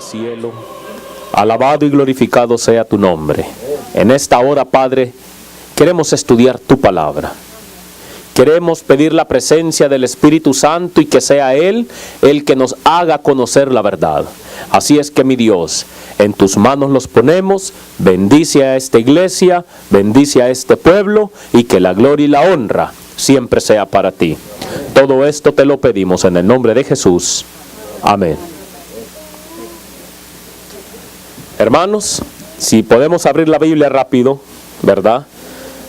Cielo, alabado y glorificado sea tu nombre. En esta hora, Padre, queremos estudiar tu palabra. Queremos pedir la presencia del Espíritu Santo y que sea Él el que nos haga conocer la verdad. Así es que, mi Dios, en tus manos los ponemos. Bendice a esta iglesia, bendice a este pueblo, y que la gloria y la honra siempre sea para ti. Todo esto te lo pedimos en el nombre de Jesús. Amén. Hermanos, si podemos abrir la Biblia rápido, ¿verdad?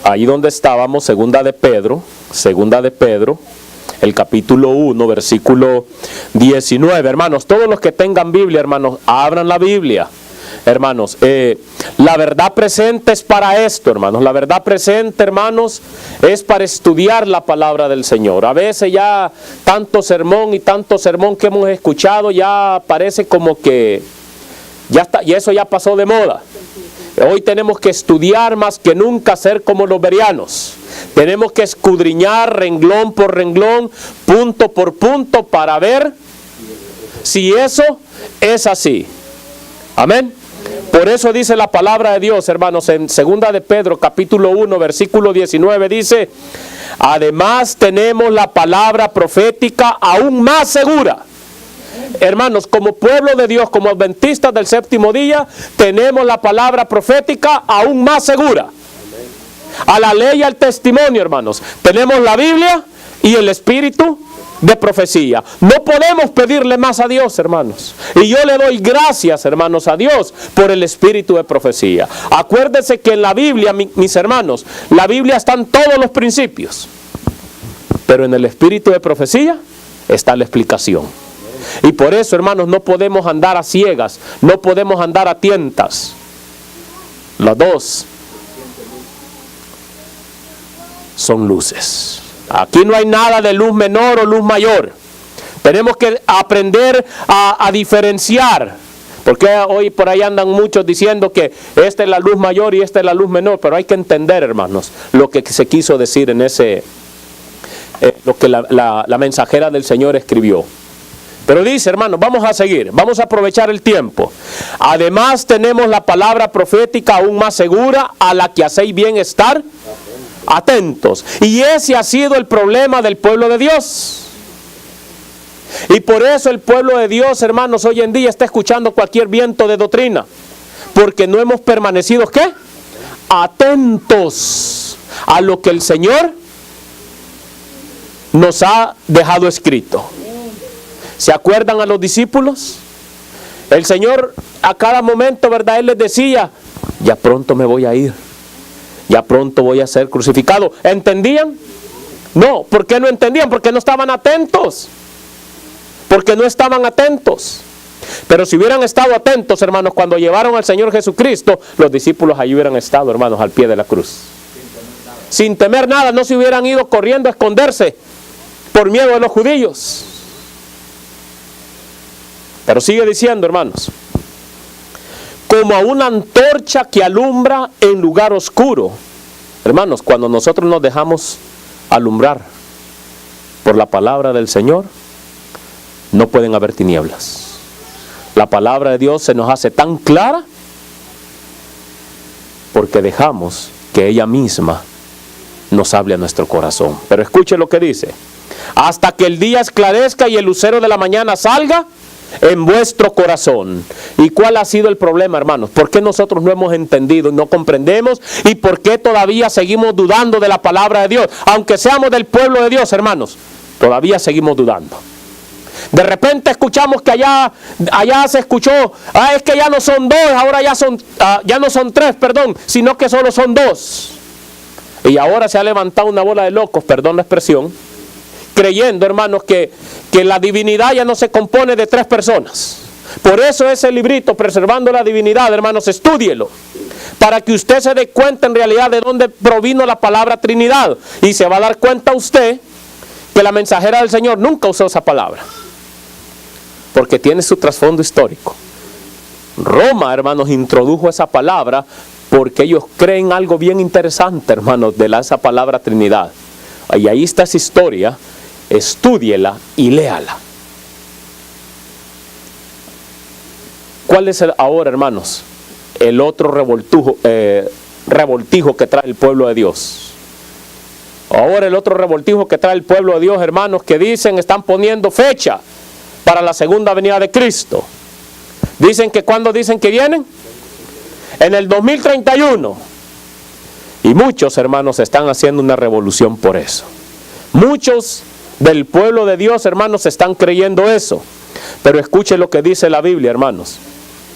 Ahí donde estábamos, segunda de Pedro, el capítulo 1, versículo 19. Hermanos, todos los que tengan Biblia, hermanos, abran la Biblia. Hermanos, la verdad presente es para esto, hermanos. La verdad presente, hermanos, es para estudiar la palabra del Señor. A veces ya tanto sermón que hemos escuchado, ya parece como que ya está, y eso ya pasó de moda. Hoy tenemos que estudiar más que nunca, ser como los bereanos. Tenemos que escudriñar renglón por renglón, punto por punto, para ver si eso es así. Amén. Por eso dice la palabra de Dios, hermanos, en segunda de Pedro, capítulo 1, versículo 19, dice: además tenemos la palabra profética aún más segura. Hermanos, como pueblo de Dios, como adventistas del séptimo día, tenemos la palabra profética aún más segura. A la ley y al testimonio, hermanos. Tenemos la Biblia y el espíritu de profecía. No podemos pedirle más a Dios, hermanos. Y yo le doy gracias, hermanos, a Dios por el espíritu de profecía. Acuérdense que en la Biblia, mis hermanos, la Biblia están todos los principios. Pero en el espíritu de profecía está la explicación. Y por eso, hermanos, no podemos andar a ciegas, no podemos andar a tientas. Las dos son luces. Aquí no hay nada de luz menor o luz mayor. Tenemos que aprender a diferenciar. Porque hoy por ahí andan muchos diciendo que esta es la luz mayor y esta es la luz menor. Pero hay que entender, hermanos, lo que se quiso decir en ese, lo que la mensajera del Señor escribió. Pero dice, hermanos, vamos a seguir, vamos a aprovechar el tiempo. Además tenemos la palabra profética aún más segura, a la que hacéis bien estar atentos. Y ese ha sido el problema del pueblo de Dios. Y por eso el pueblo de Dios, hermanos, hoy en día está escuchando cualquier viento de doctrina. Porque no hemos permanecido, ¿qué? Atentos a lo que el Señor nos ha dejado escrito. ¿Se acuerdan a los discípulos? El Señor a cada momento, ¿verdad? Él les decía: ya pronto me voy a ir, ya pronto voy a ser crucificado. ¿Entendían? No. ¿Por qué no entendían? Porque no estaban atentos. Porque no estaban atentos. Pero si hubieran estado atentos, hermanos, cuando llevaron al Señor Jesucristo, los discípulos ahí hubieran estado, hermanos, al pie de la cruz. Sin temer nada, no se hubieran ido corriendo a esconderse por miedo de los judíos. Pero sigue diciendo, hermanos: como a una antorcha que alumbra en lugar oscuro. Hermanos, cuando nosotros nos dejamos alumbrar por la palabra del Señor, no pueden haber tinieblas. La palabra de Dios se nos hace tan clara porque dejamos que ella misma nos hable a nuestro corazón. Pero escuche lo que dice: hasta que el día esclarezca y el lucero de la mañana salga, en vuestro corazón. ¿Y cuál ha sido el problema, hermanos? ¿Por qué nosotros no hemos entendido y no comprendemos? ¿Y por qué todavía seguimos dudando de la palabra de Dios? Aunque seamos del pueblo de Dios, hermanos, todavía seguimos dudando. De repente escuchamos que allá se escuchó, es que ya no son dos, ahora ya no son tres, sino que solo son dos. Y ahora se ha levantado una bola de locos, perdón la expresión, creyendo, hermanos, que la divinidad ya no se compone de tres personas. Por eso ese librito, Preservando la Divinidad, hermanos, estúdielo, para que usted se dé cuenta en realidad de dónde provino la palabra Trinidad. Y se va a dar cuenta usted que la mensajera del Señor nunca usó esa palabra, porque tiene su trasfondo histórico. Roma, hermanos, introdujo esa palabra porque ellos creen algo bien interesante, hermanos, de esa palabra Trinidad. Y ahí está esa historia, estúdiela y léala. ¿Cuál es ahora, hermanos, el otro revoltijo que trae el pueblo de Dios? Ahora el otro revoltijo que trae el pueblo de Dios, hermanos, que están poniendo fecha para la segunda venida de Cristo. Dicen que ¿cuándo dicen que vienen? En el 2031. Y muchos, hermanos, están haciendo una revolución por eso. Muchos del pueblo de Dios, hermanos, están creyendo eso. Pero escuche lo que dice la Biblia, hermanos.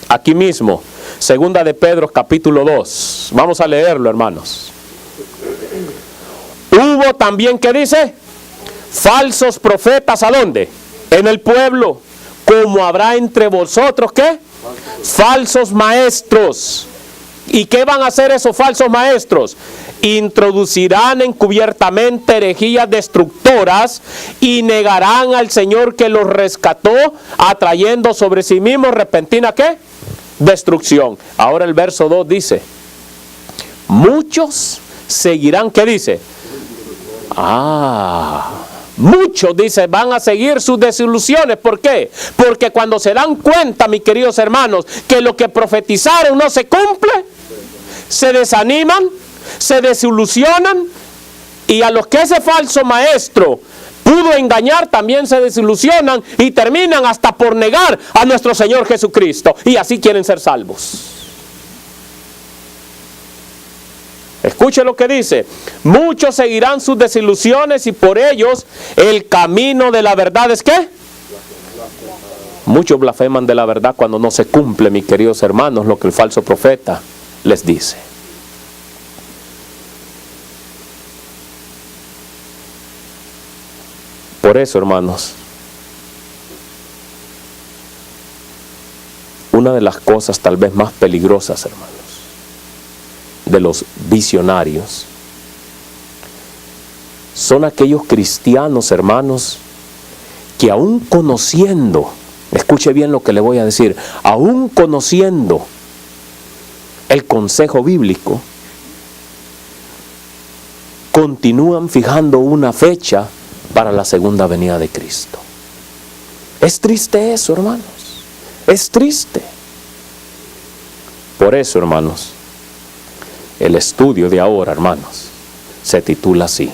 Aquí mismo, segunda de Pedro, capítulo 2. Vamos a leerlo, hermanos. Hubo también, ¿qué dice? Falsos profetas, ¿a dónde? En el pueblo. Como habrá entre vosotros, ¿qué? Falsos maestros. ¿Y qué van a hacer esos falsos maestros? Introducirán encubiertamente herejías destructoras y negarán al Señor que los rescató, atrayendo sobre sí mismos repentina, ¿qué? Destrucción. Ahora el verso 2 dice, muchos seguirán, ¿qué dice? Muchos, dice, van a seguir sus desilusiones. ¿Por qué? Porque cuando se dan cuenta, mis queridos hermanos, que lo que profetizaron no se cumple, se desaniman, se desilusionan, y a los que ese falso maestro pudo engañar también se desilusionan y terminan hasta por negar a nuestro Señor Jesucristo, y así quieren ser salvos. Escuche lo que dice, muchos seguirán sus desilusiones y por ellos el camino de la verdad es ¿qué? Muchos blasfeman de la verdad cuando no se cumple, mis queridos hermanos, lo que el falso profeta les dice. Por eso, hermanos, una de las cosas tal vez más peligrosas, hermanos, de los visionarios, son aquellos cristianos, hermanos, que aún conociendo, escuche bien lo que le voy a decir, aún conociendo el consejo bíblico, continúan fijando una fecha para la segunda venida de Cristo. Es triste eso, hermanos, es triste. Por eso, hermanos, el estudio de ahora, hermanos, se titula así: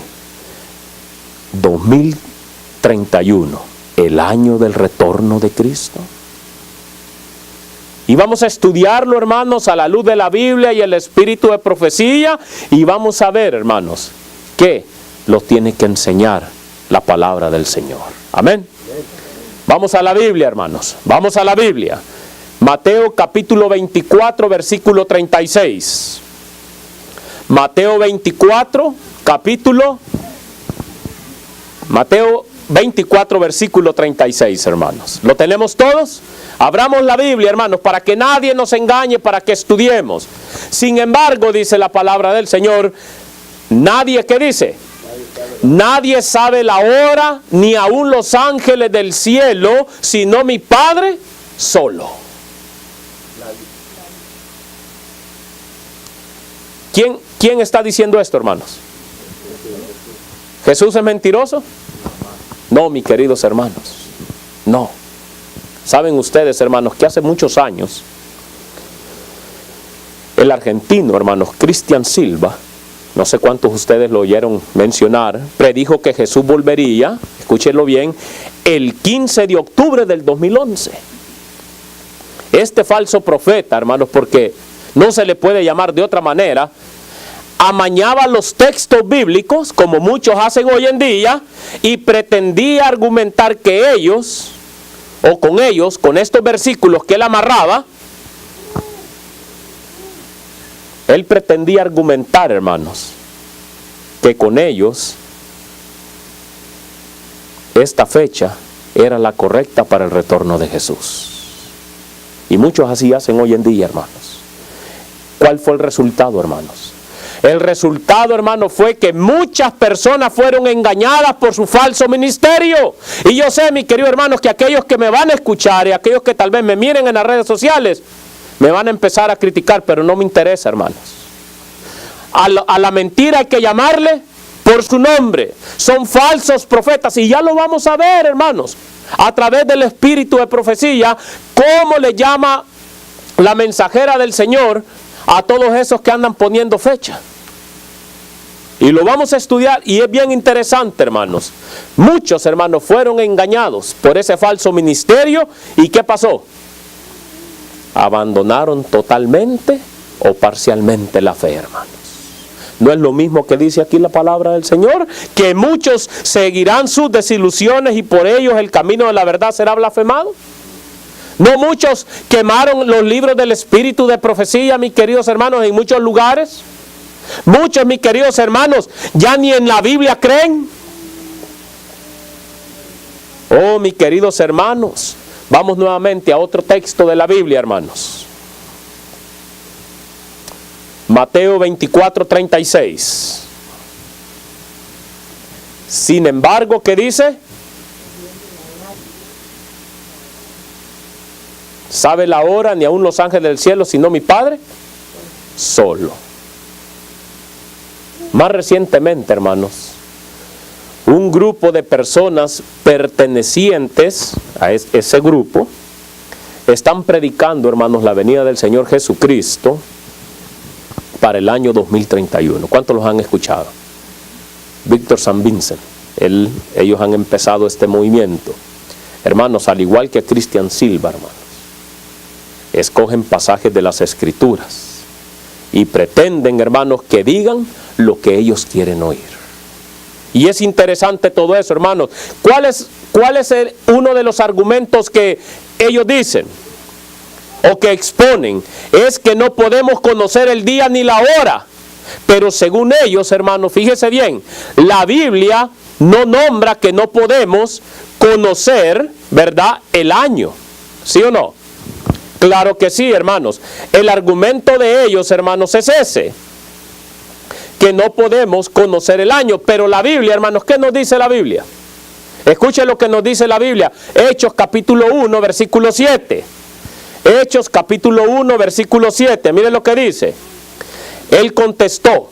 2031, el año del retorno de Cristo. Y vamos a estudiarlo, hermanos, a la luz de la Biblia y el espíritu de profecía, y vamos a ver, hermanos, que lo tiene que enseñar la palabra del Señor. Amén. Vamos a la Biblia, hermanos, vamos a la Biblia. Mateo capítulo 24, versículo 36. Mateo 24, Mateo 24, versículo 36, hermanos. ¿Lo tenemos todos? Abramos la Biblia, hermanos, para que nadie nos engañe, para que estudiemos. Sin embargo, dice la palabra del Señor, nadie, ¿qué dice? Nadie sabe la hora, ni aun los ángeles del cielo, sino mi Padre solo. ¿Quién está diciendo esto, hermanos? ¿Jesús es mentiroso? No, mis queridos hermanos, no. Saben ustedes, hermanos, que hace muchos años el argentino, hermanos, Cristian Silva, no sé cuántos de ustedes lo oyeron mencionar, predijo que Jesús volvería, escúchenlo bien, el 15 de octubre del 2011. este falso profeta, hermanos, porque no se le puede llamar de otra manera, amañaba los textos bíblicos, como muchos hacen hoy en día, y pretendía argumentar que ellos, o con estos versículos que él amarraba, él pretendía argumentar, hermanos, que con ellos esta fecha era la correcta para el retorno de Jesús. Y muchos así hacen hoy en día, hermanos. ¿Cuál fue el resultado, hermanos? El resultado, hermanos, fue que muchas personas fueron engañadas por su falso ministerio. Y yo sé, mis queridos hermanos, que aquellos que me van a escuchar y aquellos que tal vez me miren en las redes sociales, me van a empezar a criticar, pero no me interesa, hermanos. A la mentira hay que llamarle por su nombre. Son falsos profetas, y ya lo vamos a ver, hermanos, a través del espíritu de profecía, cómo le llama la mensajera del Señor a todos esos que andan poniendo fecha. Y lo vamos a estudiar, y es bien interesante, hermanos. Muchos, hermanos, fueron engañados por ese falso ministerio. ¿Y qué pasó? Abandonaron totalmente o parcialmente la fe, hermanos. ¿No es lo mismo que dice aquí la palabra del Señor? Que muchos seguirán sus desilusiones y por ellos el camino de la verdad será blasfemado. ¿No muchos quemaron los libros del espíritu de profecía, mis queridos hermanos, en muchos lugares? Muchos, mis queridos hermanos, ya ni en la Biblia creen. Oh, mis queridos hermanos, vamos nuevamente a otro texto de la Biblia, hermanos. Mateo 24:36. Sin embargo, ¿qué dice? ¿Sabe la hora ni aun los ángeles del cielo, sino mi Padre? Solo. Más recientemente, hermanos, un grupo de personas pertenecientes a ese grupo están predicando, hermanos, la venida del Señor Jesucristo para el año 2031. ¿Cuántos los han escuchado? Víctor San Vincent. Ellos han empezado este movimiento. Hermanos, al igual que Cristian Silva, hermanos, escogen pasajes de las Escrituras y pretenden, hermanos, que digan lo que ellos quieren oír. Y es interesante todo eso, hermanos. ¿Cuál es uno de los argumentos que ellos dicen o que exponen? Es que no podemos conocer el día ni la hora. Pero según ellos, hermanos, fíjese bien, la Biblia no nombra que no podemos conocer, ¿verdad?, el año. ¿Sí o no? Claro que sí, hermanos. El argumento de ellos, hermanos, es ese, que no podemos conocer el año. Pero la Biblia, hermanos, ¿qué nos dice la Biblia? Escuchen lo que nos dice la Biblia. Hechos capítulo 1, versículo 7. Hechos capítulo 1, versículo 7. Miren lo que dice. Él contestó: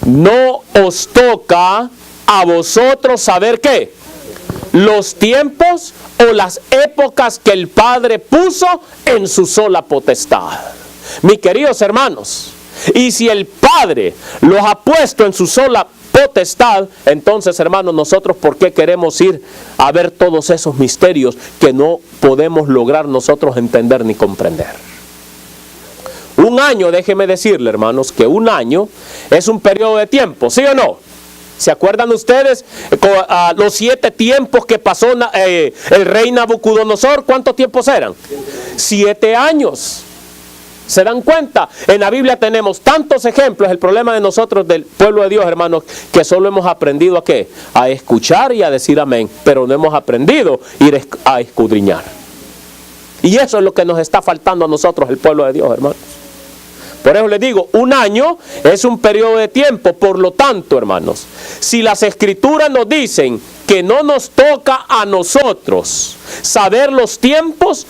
no os toca a vosotros saber ¿qué? Los tiempos o las épocas que el Padre puso en su sola potestad. Mis queridos hermanos, y si el Padre los ha puesto en su sola potestad, entonces, hermanos, nosotros ¿por qué queremos ir a ver todos esos misterios que no podemos lograr nosotros entender ni comprender? Un año, déjeme decirle, hermanos, que un año es un periodo de tiempo, ¿sí o no? ¿Se acuerdan ustedes los 7 tiempos que pasó el rey Nabucodonosor? ¿Cuántos tiempos eran? 7 años. ¿Se dan cuenta? En la Biblia tenemos tantos ejemplos. El problema de nosotros, del pueblo de Dios, hermanos, que solo hemos aprendido ¿a qué? A escuchar y a decir amén, pero no hemos aprendido ir a escudriñar. Y eso es lo que nos está faltando a nosotros, el pueblo de Dios, hermanos. Por eso les digo, un año es un periodo de tiempo. Por lo tanto, hermanos, si las Escrituras nos dicen que no nos toca a nosotros saber los tiempos,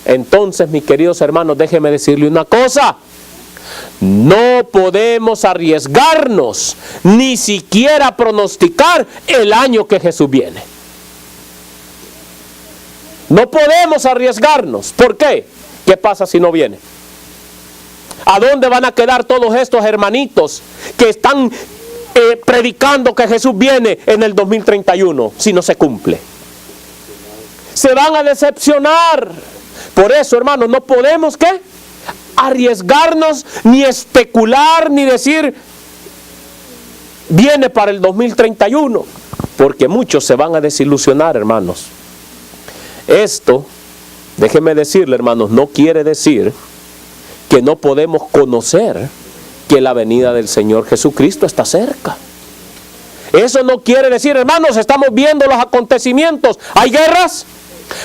entonces, mis queridos hermanos, déjenme decirle una cosa. No podemos arriesgarnos, ni siquiera pronosticar el año que Jesús viene. No podemos arriesgarnos. ¿Por qué? ¿Qué pasa si no viene? ¿A dónde van a quedar todos estos hermanitos que están predicando que Jesús viene en el 2031 si no se cumple? Se van a decepcionar. Por eso, hermanos, no podemos, ¿qué?, arriesgarnos, ni especular, ni decir, viene para el 2031, porque muchos se van a desilusionar, hermanos. Esto, déjenme decirle, hermanos, no quiere decir que no podemos conocer que la venida del Señor Jesucristo está cerca. Eso no quiere decir, hermanos, estamos viendo los acontecimientos. Hay guerras,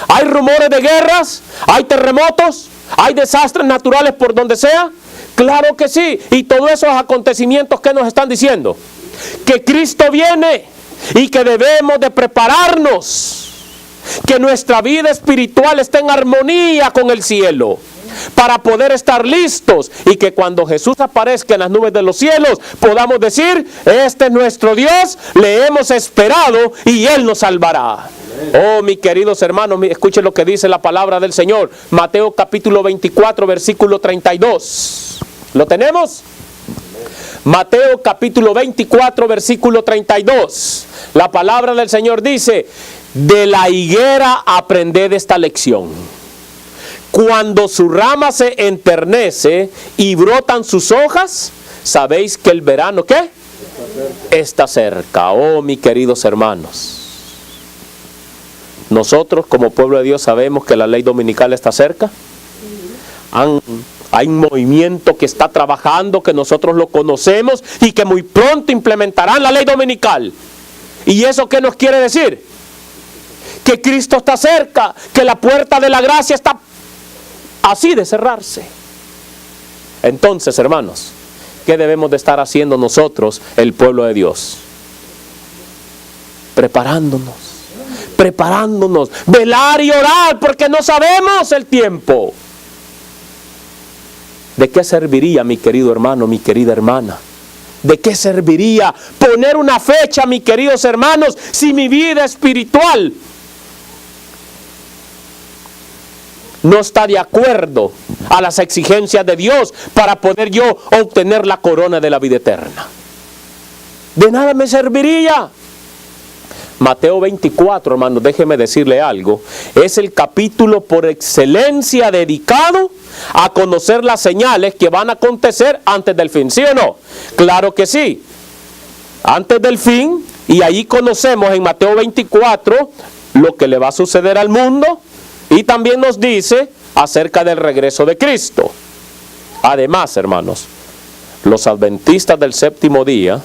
hay rumores de guerras, hay terremotos, hay desastres naturales por donde sea. Claro que sí. Y todos esos acontecimientos, ¿qué nos están diciendo? Que Cristo viene y que debemos de prepararnos, que nuestra vida espiritual esté en armonía con el cielo, para poder estar listos, y que cuando Jesús aparezca en las nubes de los cielos, podamos decir, este es nuestro Dios, le hemos esperado y Él nos salvará. Oh, mis queridos hermanos, escuchen lo que dice la palabra del Señor. Mateo capítulo 24, versículo 32. ¿Lo tenemos? Mateo capítulo 24, versículo 32. La palabra del Señor dice, de la higuera aprended esta lección. Cuando su rama se enternece y brotan sus hojas, sabéis que el verano, ¿qué?, está cerca. Oh, mis queridos hermanos, nosotros como pueblo de Dios sabemos que la ley dominical está cerca. Hay un movimiento que está trabajando, que nosotros lo conocemos y que muy pronto implementarán la ley dominical. ¿Y eso qué nos quiere decir? Que Cristo está cerca, que la puerta de la gracia está así de cerrarse. Entonces, hermanos, ¿qué debemos de estar haciendo nosotros, el pueblo de Dios? Preparándonos, velar y orar, porque no sabemos el tiempo. ¿De qué serviría, mi querido hermano, mi querida hermana? ¿De qué serviría poner una fecha, mis queridos hermanos, si mi vida espiritual no está de acuerdo a las exigencias de Dios para poder yo obtener la corona de la vida eterna? De nada me serviría. Mateo 24, hermanos, déjeme decirle algo, es el capítulo por excelencia dedicado a conocer las señales que van a acontecer antes del fin, ¿sí o no? Claro que sí, antes del fin, y ahí conocemos en Mateo 24 lo que le va a suceder al mundo, y también nos dice acerca del regreso de Cristo. Además, hermanos, los adventistas del séptimo día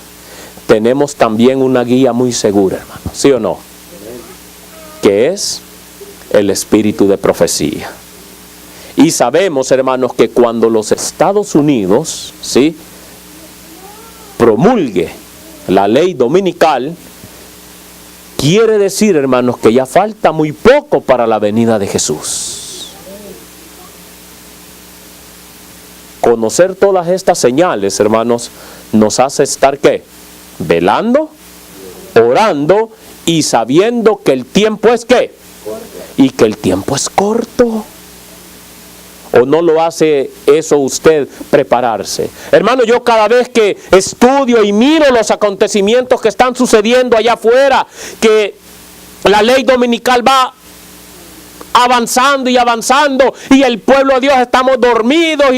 tenemos también una guía muy segura, hermano, ¿sí o no? Que es el espíritu de profecía. Y sabemos, hermanos, que cuando los Estados Unidos, ¿sí?, promulgue la ley dominical, quiere decir, hermanos, que ya falta muy poco para la venida de Jesús. Conocer todas estas señales, hermanos, nos hace estar, ¿qué?, velando, orando y sabiendo que el tiempo es ¿qué? Y que el tiempo es corto. ¿O no lo hace eso usted, prepararse? Hermano, yo cada vez que estudio y miro los acontecimientos que están sucediendo allá afuera, que la ley dominical va avanzando y avanzando, y el pueblo de Dios estamos dormidos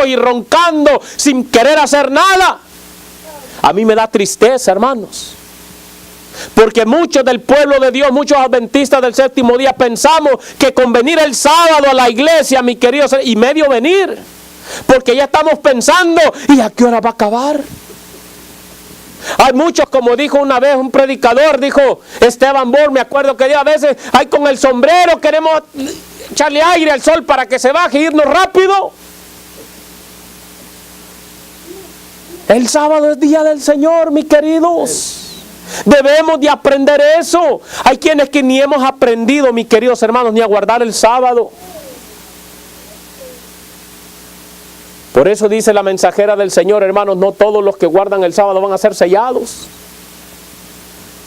y roncando sin querer hacer nada. A mí me da tristeza, hermanos, porque muchos del pueblo de Dios, muchos adventistas del séptimo día, pensamos que con venir el sábado a la iglesia, mis queridos, y medio venir, porque ya estamos pensando, ¿y a qué hora va a acabar? Hay muchos, como dijo una vez un predicador, dijo Esteban Born, me acuerdo que a veces, hay con el sombrero, queremos echarle aire al sol para que se baje e irnos rápido. El sábado es día del Señor, mis queridos. Debemos de aprender eso. Hay quienes que ni hemos aprendido, mis queridos hermanos, ni a guardar el sábado. Por eso dice la mensajera del Señor, hermanos, no todos los que guardan el sábado van a ser sellados.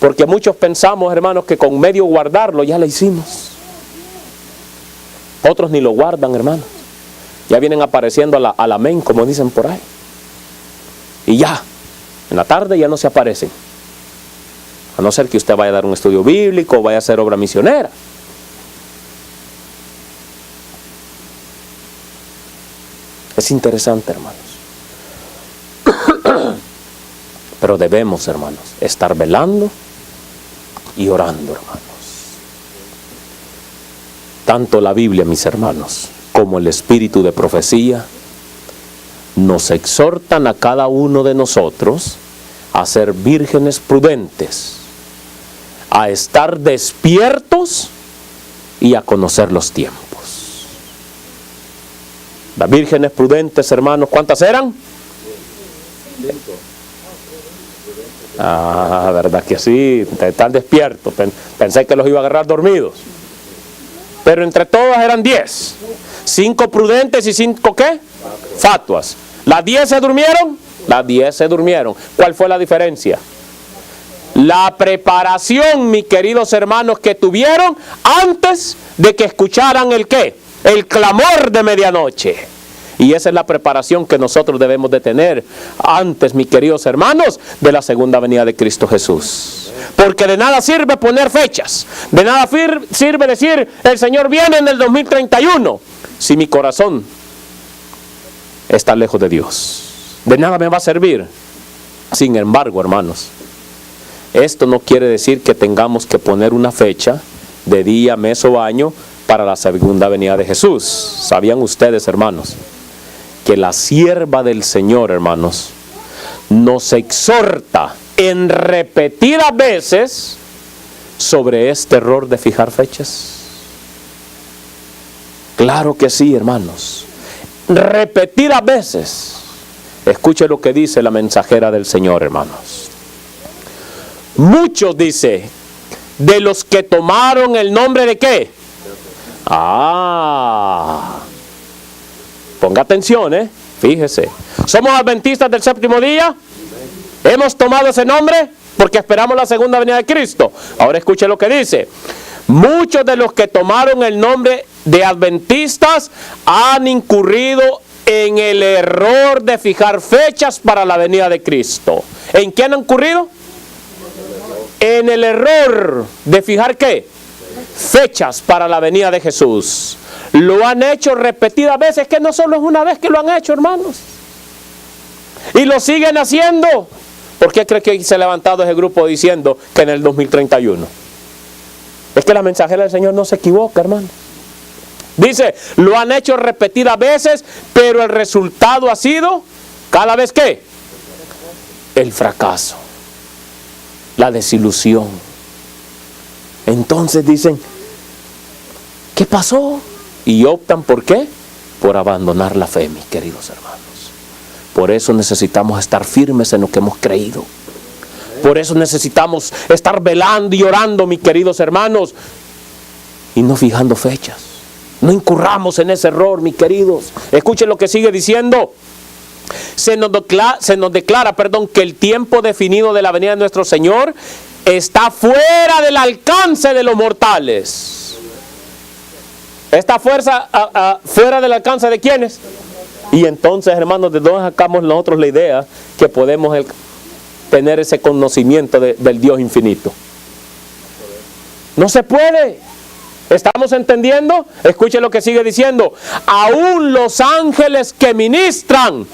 Porque muchos pensamos, hermanos, que con medio guardarlo ya lo hicimos. Otros ni lo guardan, hermanos. Ya vienen apareciendo al amén, como dicen por ahí. Y ya, en la tarde ya no se aparecen. A no ser que usted vaya a dar un estudio bíblico o vaya a hacer obra misionera. Es interesante, hermanos. Pero debemos, hermanos, estar velando y orando, hermanos. Tanto la Biblia, mis hermanos, como el espíritu de profecía nos exhortan a cada uno de nosotros a ser vírgenes prudentes, a estar despiertos y a conocer los tiempos. Las vírgenes prudentes, hermanos, ¿cuántas eran? Ah, verdad que sí, están despiertos. Pensé que los iba a agarrar dormidos. Pero entre todas eran 10. 5 prudentes y 5 ¿qué? Fatuas. ¿Las 10 se durmieron? Las 10 se durmieron. ¿Cuál fue la diferencia? La preparación, mis queridos hermanos, que tuvieron antes de que escucharan el ¿qué? El clamor de medianoche. Y esa es la preparación que nosotros debemos de tener antes, mis queridos hermanos, de la segunda venida de Cristo Jesús. Porque de nada sirve poner fechas. De nada sirve decir, el Señor viene en el 2031, si mi corazón está lejos de Dios. De nada me va a servir. Sin embargo, hermanos, esto no quiere decir que tengamos que poner una fecha de día, mes o año para la segunda venida de Jesús. ¿Sabían ustedes, hermanos, que la sierva del Señor, hermanos, nos exhorta en repetidas veces sobre este error de fijar fechas? Claro que sí, hermanos. Repetidas veces. Escuche lo que dice la mensajera del Señor, hermanos. Muchos, dice, de los que tomaron el nombre de ¿qué? Ponga atención, fíjese. ¿Somos adventistas del séptimo día? ¿Hemos tomado ese nombre? Porque esperamos la segunda venida de Cristo. Ahora escuche lo que dice. Muchos de los que tomaron el nombre de adventistas han incurrido en el error de fijar fechas para la venida de Cristo. ¿En qué han incurrido? En el error de fijar ¿qué? Fechas para la venida de Jesús. Lo han hecho repetidas veces, que no solo es una vez que lo han hecho, hermanos. Y lo siguen haciendo. ¿Por qué cree que se ha levantado ese grupo diciendo que en el 2031? Es que la mensajera del Señor no se equivoca, hermano. Dice, lo han hecho repetidas veces, pero el resultado ha sido, ¿cada vez qué? El fracaso, la desilusión. Entonces dicen, ¿qué pasó? Y optan ¿por qué? Por abandonar la fe, mis queridos hermanos. Por eso necesitamos estar firmes en lo que hemos creído. Por eso necesitamos estar velando y orando, mis queridos hermanos, y no fijando fechas. No incurramos en ese error, mis queridos. Escuchen lo que sigue diciendo. Se nos declara, que el tiempo definido de la venida de nuestro Señor está fuera del alcance de los mortales. ¿Está fuera del alcance de quiénes? Y entonces, hermanos, ¿de dónde sacamos nosotros la idea que podemos tener ese conocimiento del Dios infinito? No se puede. ¿Estamos entendiendo? Escuchen lo que sigue diciendo. Aún los ángeles que ministran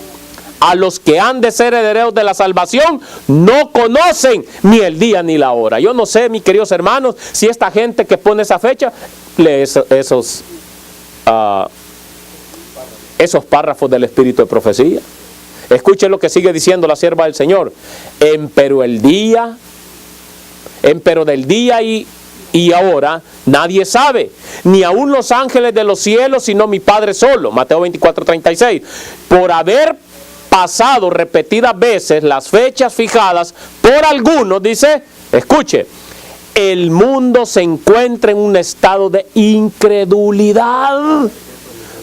a los que han de ser herederos de la salvación no conocen ni el día ni la hora. Yo no sé, mis queridos hermanos, si esta gente que pone esa fecha lee esos párrafos del espíritu de profecía. Escuchen lo que sigue diciendo la sierva del Señor. Empero del día y ahora nadie sabe, ni aun los ángeles de los cielos, sino mi Padre solo. Mateo 24:36. Por haber pasado repetidas veces las fechas fijadas por algunos, dice, escuche, el mundo se encuentra en un estado de incredulidad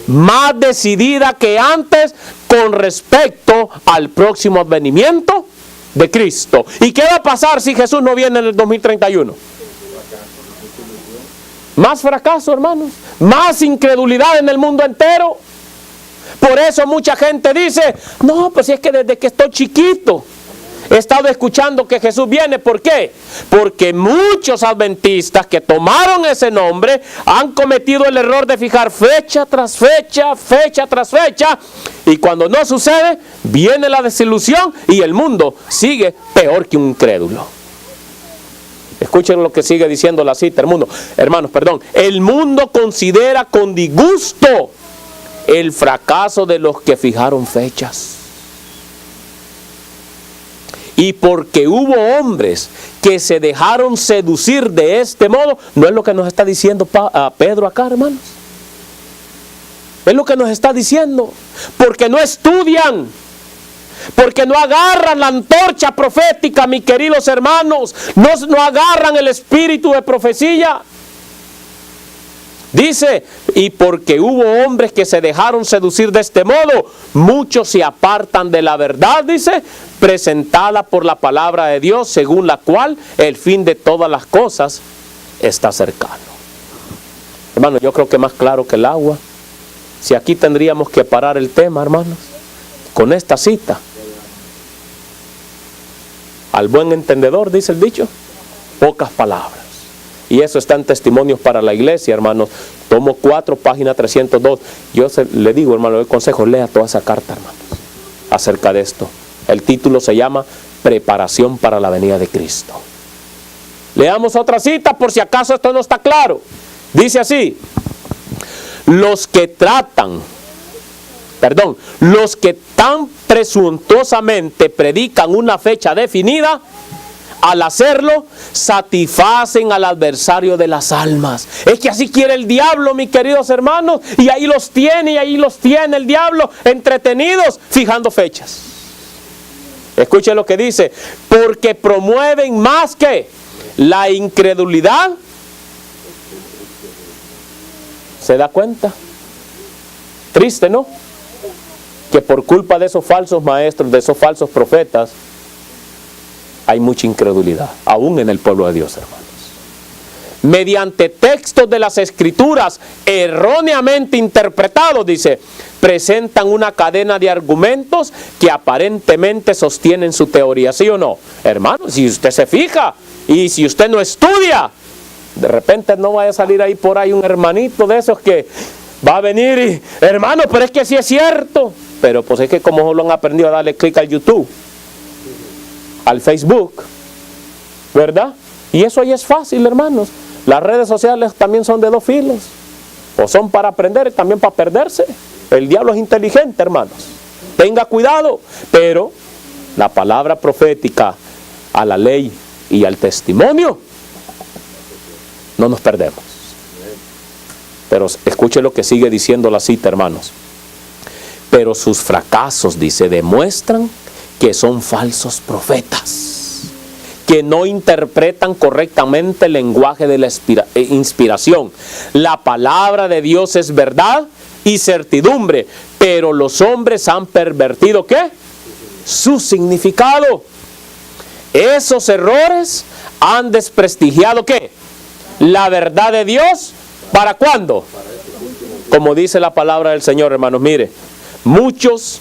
más decidida que antes con respecto al próximo advenimiento de Cristo. ¿Y qué va a pasar si Jesús no viene en el 2031? Más fracaso, hermanos. Más incredulidad en el mundo entero. Por eso mucha gente dice, no, pues es que desde que estoy chiquito he estado escuchando que Jesús viene. ¿Por qué? Porque muchos adventistas que tomaron ese nombre han cometido el error de fijar fecha tras fecha, fecha tras fecha, y cuando no sucede, viene la desilusión y el mundo sigue peor que un incrédulo. Escuchen lo que sigue diciendo la cita, el mundo considera con disgusto el fracaso de los que fijaron fechas. Y porque hubo hombres que se dejaron seducir de este modo, no es lo que nos está diciendo Pedro acá, hermanos. Es lo que nos está diciendo. Porque no estudian, porque no agarran la antorcha profética, mis queridos hermanos, no agarran el espíritu de profecía. Dice, y porque hubo hombres que se dejaron seducir de este modo, muchos se apartan de la verdad, dice, presentada por la palabra de Dios, según la cual el fin de todas las cosas está cercano. Hermano, yo creo que más claro que el agua. Si aquí tendríamos que parar el tema, hermanos, con esta cita. Al buen entendedor, dice el dicho, pocas palabras. Y eso está en Testimonios para la Iglesia, hermanos. Tomo 4, página 302. Yo le digo, hermano, el consejo, lea toda esa carta, hermanos, acerca de esto. El título se llama Preparación para la venida de Cristo. Leamos otra cita por si acaso esto no está claro. Dice así: los que tan presuntuosamente predican una fecha definida, al hacerlo, satisfacen al adversario de las almas. Es que así quiere el diablo, mis queridos hermanos, y ahí los tiene el diablo, entretenidos, fijando fechas. Escuchen lo que dice: porque promueven más que la incredulidad. ¿Se da cuenta? Triste, ¿no? Que por culpa de esos falsos maestros, de esos falsos profetas, hay mucha incredulidad, aún en el pueblo de Dios, hermanos. Mediante textos de las Escrituras erróneamente interpretados, dice, presentan una cadena de argumentos que aparentemente sostienen su teoría, ¿sí o no? Hermano, si usted se fija y si usted no estudia, de repente no vaya a salir ahí por ahí un hermanito de esos que va a venir y, hermano, pero es que sí es cierto. Pero pues es que como lo han aprendido a darle clic al YouTube, al Facebook, ¿verdad? Y eso ahí es fácil, hermanos. Las redes sociales también son de dos filos. O son para aprender y también para perderse. El diablo es inteligente, hermanos. Tenga cuidado. Pero la palabra profética a la ley y al testimonio, no nos perdemos. Pero escuche lo que sigue diciendo la cita, hermanos. Pero sus fracasos, dice, demuestran que son falsos profetas, que no interpretan correctamente el lenguaje de la inspiración. La palabra de Dios es verdad y certidumbre, pero los hombres han pervertido, ¿qué? Su significado. Esos errores han desprestigiado, ¿qué? La verdad de Dios. ¿Para cuándo? Como dice la palabra del Señor, hermanos, mire, muchos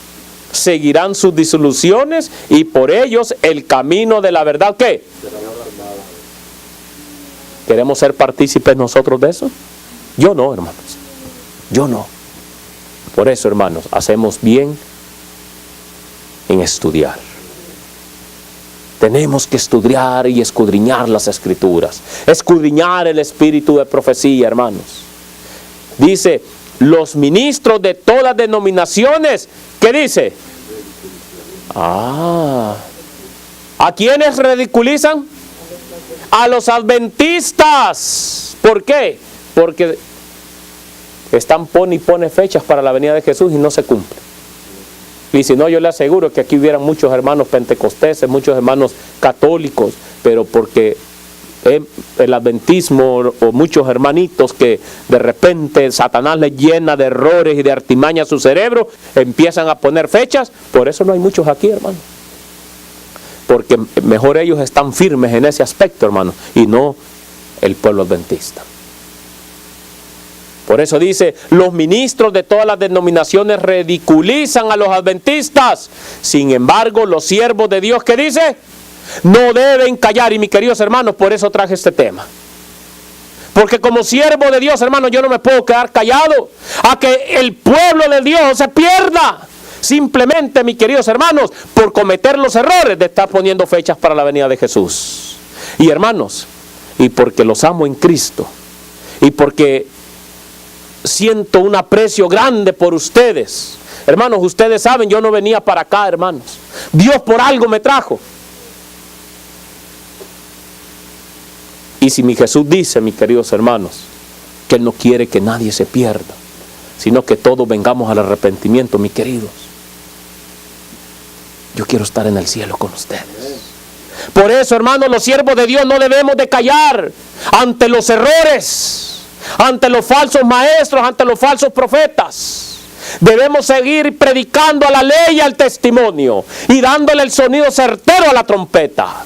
seguirán sus disoluciones y por ellos el camino de la verdad, ¿qué? ¿Queremos ser partícipes nosotros de eso? Yo no, hermanos. Yo no. Por eso, hermanos, hacemos bien en estudiar. Tenemos que estudiar y escudriñar las Escrituras. Escudriñar el espíritu de profecía, hermanos. Dice, los ministros de todas denominaciones, ¿qué dice? ¿A quiénes ridiculizan? A los adventistas. ¿Por qué? Porque están pone fechas para la venida de Jesús y no se cumple. Y si no, yo le aseguro que aquí hubieran muchos hermanos pentecosteses, muchos hermanos católicos, pero porque el adventismo o muchos hermanitos que de repente Satanás les llena de errores y de artimañas su cerebro, empiezan a poner fechas. Por eso no hay muchos aquí, hermano. Porque mejor ellos están firmes en ese aspecto, hermano, y no el pueblo adventista. Por eso dice, los ministros de todas las denominaciones ridiculizan a los adventistas. Sin embargo, los siervos de Dios, ¿qué dice? No deben callar. Y mis queridos hermanos, por eso traje este tema. Porque como siervo de Dios, hermanos, yo no me puedo quedar callado a que el pueblo de Dios se pierda. Simplemente, mis queridos hermanos, por cometer los errores de estar poniendo fechas para la venida de Jesús. Y hermanos, y porque los amo en Cristo, y porque siento un aprecio grande por ustedes. Hermanos, ustedes saben, yo no venía para acá, hermanos. Dios por algo me trajo. Y si mi Jesús dice, mis queridos hermanos, que Él no quiere que nadie se pierda, sino que todos vengamos al arrepentimiento, mis queridos, yo quiero estar en el cielo con ustedes. Por eso, hermanos, los siervos de Dios no debemos de callar ante los errores, ante los falsos maestros, ante los falsos profetas. Debemos seguir predicando a la ley y al testimonio y dándole el sonido certero a la trompeta.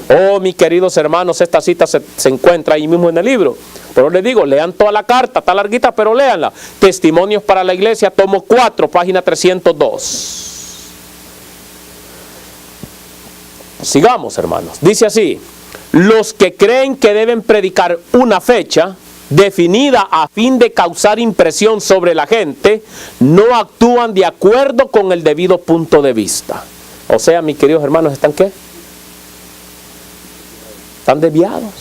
Oh, mis queridos hermanos, esta cita se encuentra ahí mismo en el libro. Pero les digo, lean toda la carta, está larguita, pero léanla. Testimonios para la Iglesia, tomo 4, página 302. Sigamos, hermanos. Dice así: los que creen que deben predicar una fecha definida a fin de causar impresión sobre la gente, no actúan de acuerdo con el debido punto de vista. O sea, mis queridos hermanos, ¿están qué? Están desviados,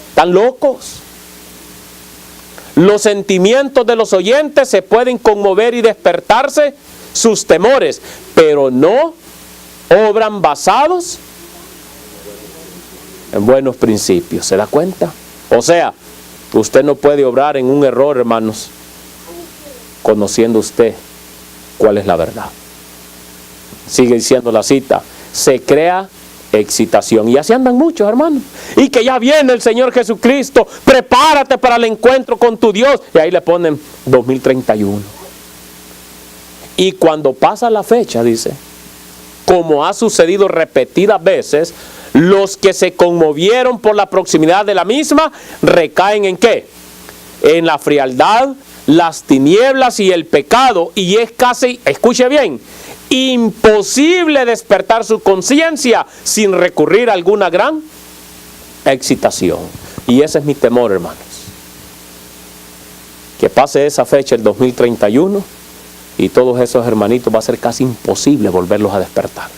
están locos. Los sentimientos de los oyentes se pueden conmover y despertarse sus temores, pero no obran basados en buenos principios. ¿Se da cuenta? O sea, usted no puede obrar en un error, hermanos, conociendo usted cuál es la verdad. Sigue diciendo la cita: se crea excitación. Y así andan muchos, hermanos. Y que ya viene el Señor Jesucristo, prepárate para el encuentro con tu Dios. Y ahí le ponen 2031. Y cuando pasa la fecha, dice, como ha sucedido repetidas veces, los que se conmovieron por la proximidad de la misma recaen ¿en qué? En la frialdad, las tinieblas y el pecado. Y es casi, escuche bien, imposible despertar su conciencia sin recurrir a alguna gran excitación. Y ese es mi temor, hermanos, que pase esa fecha, el 2031, y todos esos hermanitos va a ser casi imposible volverlos a despertar.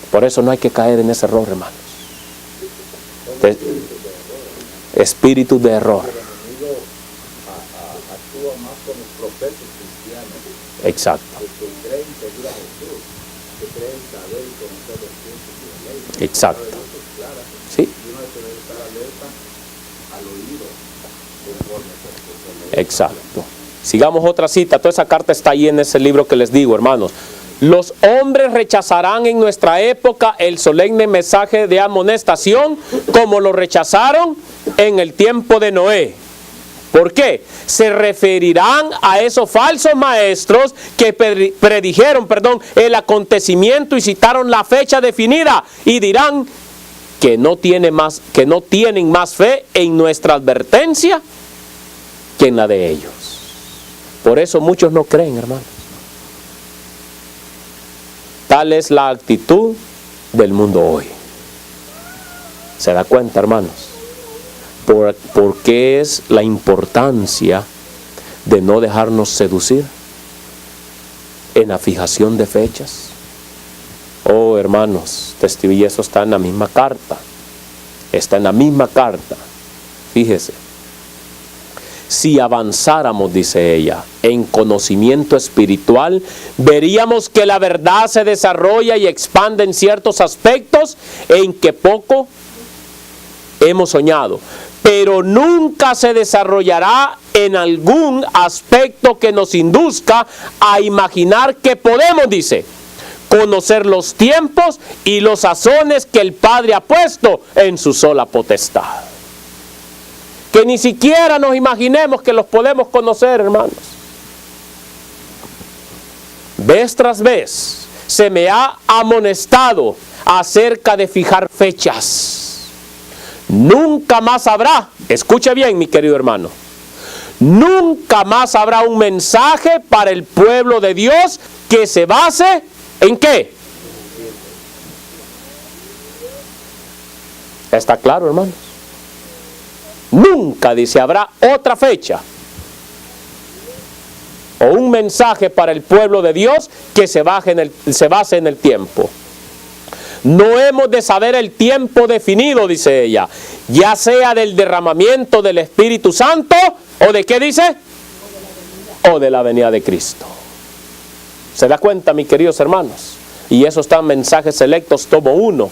Por eso no hay que caer en ese error, hermanos. Espíritu de error. Exacto. Exacto. Sí. Exacto. Sigamos otra cita. Toda esa carta está ahí en ese libro que les digo, hermanos. Los hombres rechazarán en nuestra época el solemne mensaje de amonestación como lo rechazaron en el tiempo de Noé. ¿Por qué? Se referirán a esos falsos maestros que predijeron, el acontecimiento y citaron la fecha definida, y dirán que no tienen más fe en nuestra advertencia que en la de ellos. Por eso muchos no creen, hermanos. Tal es la actitud del mundo hoy. ¿Se da cuenta, hermanos? ¿Por qué es la importancia de no dejarnos seducir en la fijación de fechas? Oh, hermanos, y eso está en la misma carta. Está en la misma carta. Fíjese. Si avanzáramos, dice ella, en conocimiento espiritual, veríamos que la verdad se desarrolla y expande en ciertos aspectos en que poco hemos soñado, pero nunca se desarrollará en algún aspecto que nos induzca a imaginar que podemos, dice, conocer los tiempos y los sazones que el Padre ha puesto en su sola potestad. Que ni siquiera nos imaginemos que los podemos conocer, hermanos. Vez tras vez se me ha amonestado acerca de fijar fechas. Nunca más habrá, escuche bien mi querido hermano, nunca más habrá un mensaje para el pueblo de Dios que se base ¿en qué? ¿Está claro, hermanos? Nunca, dice, habrá otra fecha o un mensaje para el pueblo de Dios que se base en el tiempo. No hemos de saber el tiempo definido, dice ella, ya sea del derramamiento del Espíritu Santo, o de qué dice, o de la venida de Cristo. ¿Se da cuenta, mis queridos hermanos? Y eso está en Mensajes Selectos, tomo 1,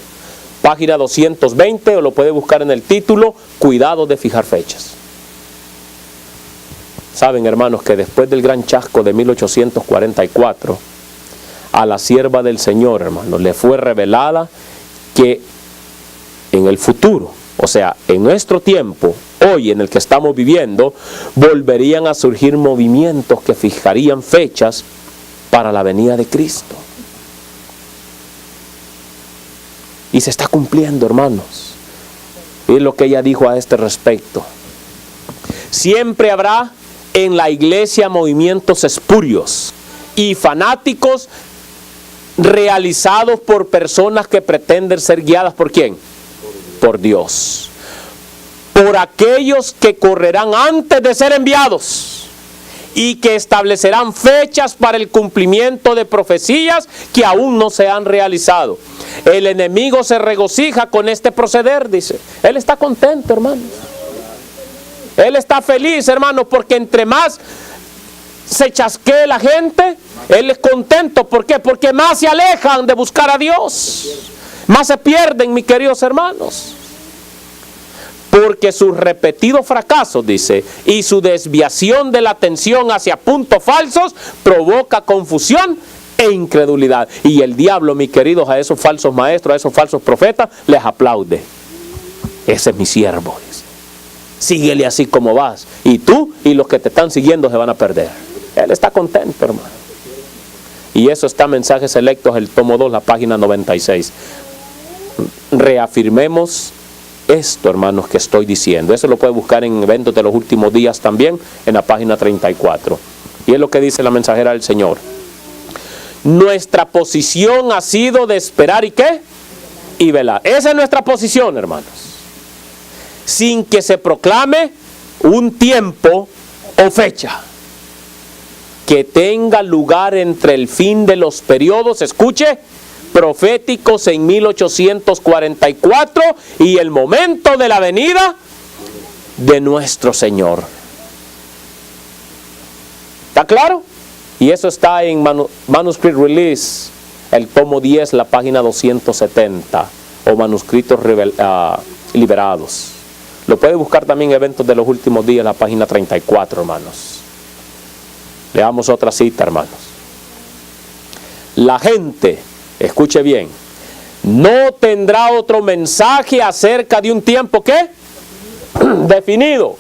página 220, o lo puede buscar en el título, Cuidado de fijar fechas. Saben, hermanos, que después del gran chasco de 1844, a la sierva del Señor, hermanos, le fue revelada que en el futuro, o sea, en nuestro tiempo, hoy en el que estamos viviendo, volverían a surgir movimientos que fijarían fechas para la venida de Cristo. Y se está cumpliendo, hermanos. Y es lo que ella dijo a este respecto. Siempre habrá en la iglesia movimientos espurios y fanáticos realizados por personas que pretenden ser guiadas ¿por quién? Por Dios. Por aquellos que correrán antes de ser enviados y que establecerán fechas para el cumplimiento de profecías que aún no se han realizado. El enemigo se regocija con este proceder, dice. Él está contento, hermanos. Él está feliz, hermanos, porque entre más se chasquee la gente, él es contento. ¿Por qué? Porque más se alejan de buscar a Dios. Más se pierden, mis queridos hermanos. Porque sus repetidos fracasos, dice, y su desviación de la atención hacia puntos falsos provoca confusión e incredulidad. Y el diablo, mis queridos, a esos falsos maestros, a esos falsos profetas, les aplaude. Ese es mi siervo, dice. Síguele así como vas. Y tú y los que te están siguiendo se van a perder. Él está contento, hermano. Y eso está en Mensajes Selectos, el tomo 2, la página 96. Reafirmemos esto, hermanos, que estoy diciendo. Eso lo puede buscar en Eventos de los Últimos Días también, en la página 34. Y es lo que dice la mensajera del Señor. Nuestra posición ha sido de esperar ¿y qué? Y velar. Esa es nuestra posición, hermanos. Sin que se proclame un tiempo o fecha que tenga lugar entre el fin de los periodos, escuche, proféticos en 1844 y el momento de la venida de nuestro Señor. ¿Está claro? Y eso está en Manuscript Release, el tomo 10, la página 270, o manuscritos liberados. Lo puede buscar también en Eventos de los Últimos Días, la página 34, hermanos. Leamos otra cita, hermanos. La gente, escuche bien, no tendrá otro mensaje acerca de un tiempo ¿qué? Definido.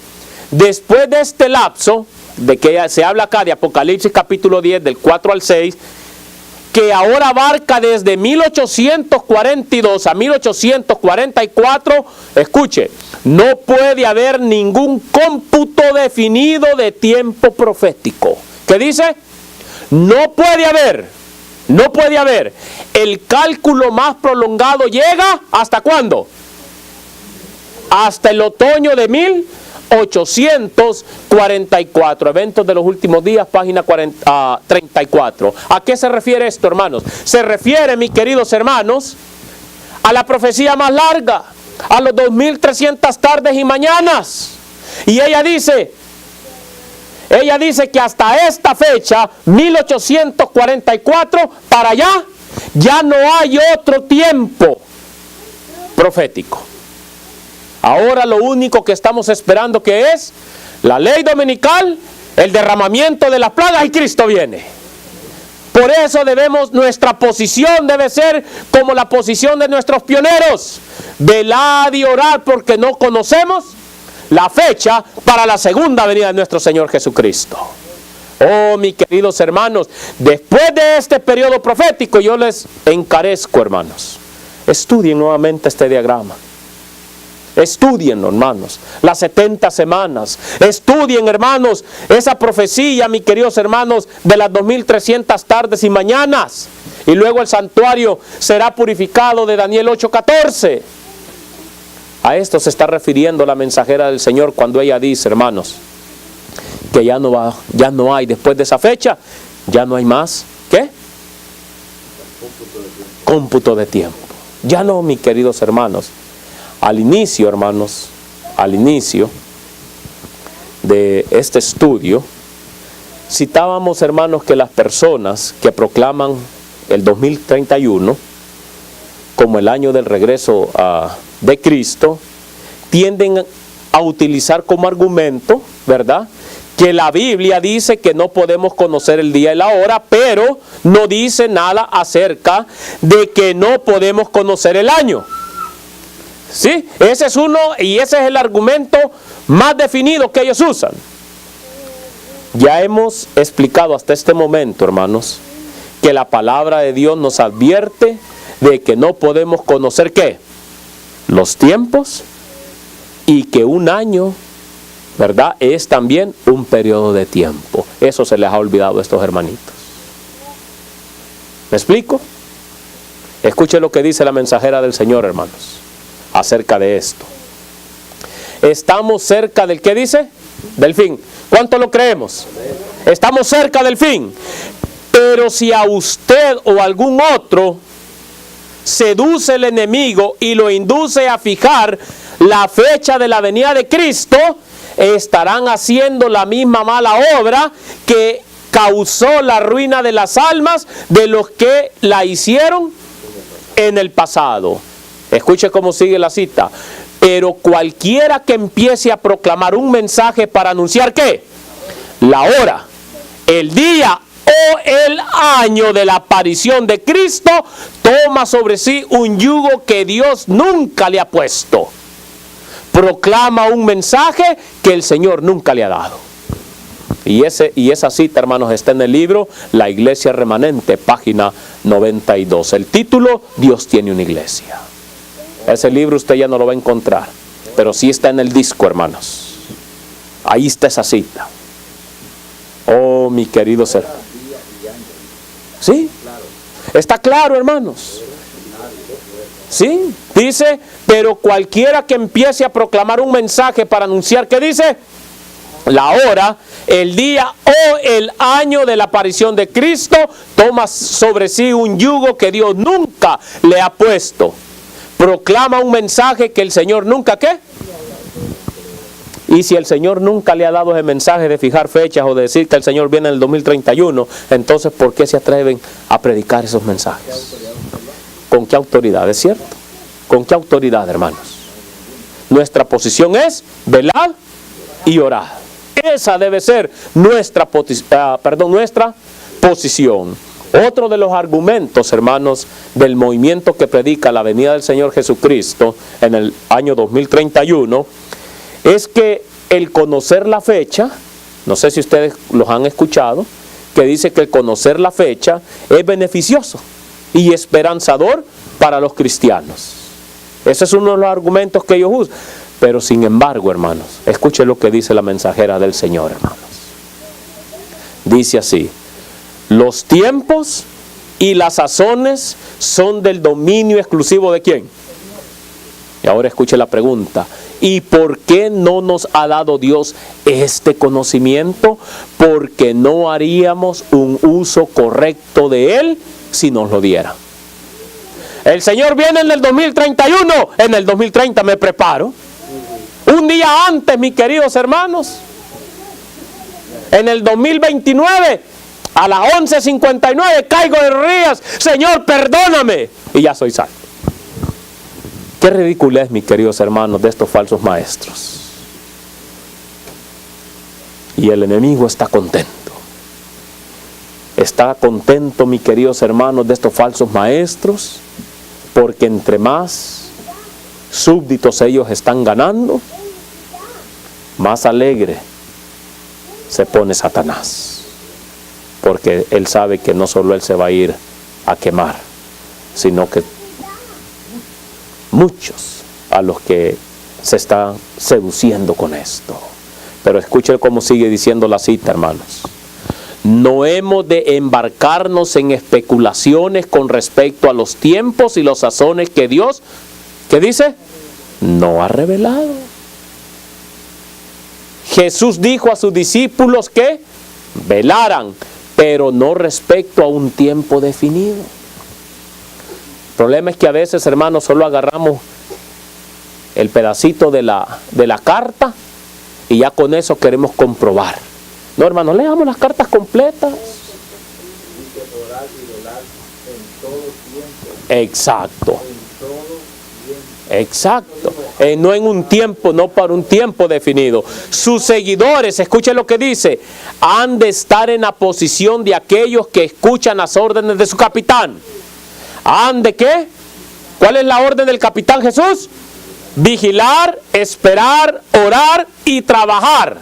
Después de este lapso, de que se habla acá de Apocalipsis capítulo 10, del 4 al 6, que ahora abarca desde 1842 a 1844, escuche, no puede haber ningún cómputo definido de tiempo profético. ¿Qué dice? No puede haber. El cálculo más prolongado llega, ¿hasta cuándo? Hasta el otoño de 1844. Eventos de los Últimos Días, página 34. ¿A qué se refiere esto, hermanos? Se refiere, mis queridos hermanos, a la profecía más larga, a los 2300 tardes y mañanas. Y ella dice que hasta esta fecha, 1844, para allá, ya no hay otro tiempo profético. Ahora lo único que estamos esperando que es la ley dominical, el derramamiento de las plagas y Cristo viene. Por eso nuestra posición debe ser como la posición de nuestros pioneros. Velar y orar porque no conocemos la fecha para la segunda venida de nuestro Señor Jesucristo. Oh, mis queridos hermanos, después de este periodo profético, yo les encarezco, hermanos, estudien nuevamente este diagrama. Estudien, hermanos, las 70 semanas. Estudien, hermanos, esa profecía, mis queridos hermanos, de las 2300 tardes y mañanas. Y luego el santuario será purificado de Daniel 8:14. A esto se está refiriendo la mensajera del Señor cuando ella dice, hermanos, que ya no hay, después de esa fecha, ya no hay más, ¿qué? Cómputo de tiempo. Ya no, mis queridos hermanos. Al inicio, hermanos, al inicio de este estudio, citábamos, hermanos, que las personas que proclaman el 2031 como el año del regreso de Cristo, tienden a utilizar como argumento, ¿verdad?, que la Biblia dice que no podemos conocer el día y la hora, pero no dice nada acerca de que no podemos conocer el año. ¿Sí? Ese es uno, y ese es el argumento más definido que ellos usan. Ya hemos explicado hasta este momento, hermanos, que la palabra de Dios nos advierte de que no podemos conocer ¿qué? Los tiempos, y que un año, ¿verdad?, es también un periodo de tiempo. Eso se les ha olvidado a estos hermanitos. ¿Me explico? Escuche lo que dice la mensajera del Señor, hermanos, acerca de esto. Estamos cerca del, ¿qué dice? Del fin. ¿Cuánto lo creemos? Estamos cerca del fin. Pero si a usted o a algún otro seduce el enemigo y lo induce a fijar la fecha de la venida de Cristo, estarán haciendo la misma mala obra que causó la ruina de las almas de los que la hicieron en el pasado. Escuche cómo sigue la cita. Pero cualquiera que empiece a proclamar un mensaje para anunciar ¿qué? La hora, el día o el año de la aparición de Cristo, toma sobre sí un yugo que Dios nunca le ha puesto. Proclama un mensaje que el Señor nunca le ha dado. Y esa cita, hermanos, está en el libro La Iglesia Remanente, página 92. El título, Dios tiene una iglesia. Ese libro usted ya no lo va a encontrar, pero sí está en el disco, hermanos. Ahí está esa cita. Oh, mi querido ser. ¿Sí? Está claro, hermanos. ¿Sí? Dice, pero cualquiera que empiece a proclamar un mensaje para anunciar, ¿qué dice? La hora, el día o el año de la aparición de Cristo, toma sobre sí un yugo que Dios nunca le ha puesto. Proclama un mensaje que el Señor nunca, ¿qué? Y si el Señor nunca le ha dado ese mensaje de fijar fechas o de decir que el Señor viene en el 2031, entonces ¿por qué se atreven a predicar esos mensajes? ¿Con qué autoridad? ¿Es cierto? ¿Con qué autoridad, hermanos? Nuestra posición es velar y orar. Esa debe ser nuestra posición. Otro de los argumentos, hermanos, del movimiento que predica la venida del Señor Jesucristo en el año 2031, es que el conocer la fecha, no sé si ustedes los han escuchado, que dice que el conocer la fecha es beneficioso y esperanzador para los cristianos. Ese es uno de los argumentos que ellos usan. Pero sin embargo, hermanos, escuchen lo que dice la mensajera del Señor, hermanos. Dice así: los tiempos y las sazones son del dominio exclusivo ¿de quién? Y ahora escuche la pregunta: ¿y por qué no nos ha dado Dios este conocimiento? Porque no haríamos un uso correcto de él si nos lo diera. El Señor viene en el 2031, en el 2030 me preparo. Un día antes, mis queridos hermanos, en el 2029, a las 11:59 caigo de rodillas: Señor, perdóname, y ya soy salvo. Qué ridiculez, mis queridos hermanos, de estos falsos maestros. Y el enemigo está contento. Está contento, mis queridos hermanos, de estos falsos maestros, porque entre más súbditos ellos están ganando, más alegre se pone Satanás, porque él sabe que no solo él se va a ir a quemar, sino que muchos a los que se está seduciendo con esto. Pero escuchen cómo sigue diciendo la cita, hermanos. No hemos de embarcarnos en especulaciones con respecto a los tiempos y los sazones que Dios, ¿qué dice? No ha revelado. Jesús dijo a sus discípulos que velaran, pero no respecto a un tiempo definido. El problema es que a veces, hermanos, solo agarramos el pedacito de la carta y ya con eso queremos comprobar. No, hermanos, leamos las cartas completas. Exacto. Exacto. No en un tiempo, no para un tiempo definido. Sus seguidores, escuchen lo que dice, han de estar en la posición de aquellos que escuchan las órdenes de su capitán. ¿Han de qué? ¿Cuál es la orden del capitán Jesús? Vigilar, esperar, orar y trabajar,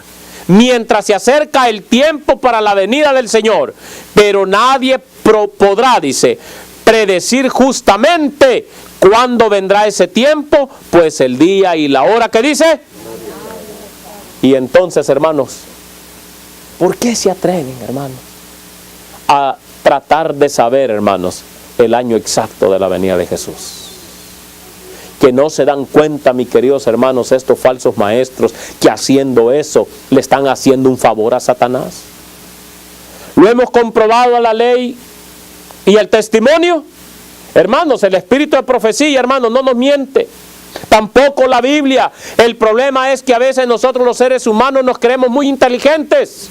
mientras se acerca el tiempo para la venida del Señor. Pero nadie podrá, dice, predecir justamente cuándo vendrá ese tiempo, pues el día y la hora, ¿qué dice? Y entonces, hermanos, ¿por qué se atreven, hermanos, a tratar de saber, hermanos, el año exacto de la venida de Jesús? Que no se dan cuenta, mis queridos hermanos, estos falsos maestros, que haciendo eso le están haciendo un favor a Satanás. Lo hemos comprobado a la ley y el testimonio. Hermanos, el espíritu de profecía, hermanos, no nos miente. Tampoco la Biblia. El problema es que a veces nosotros los seres humanos nos creemos muy inteligentes.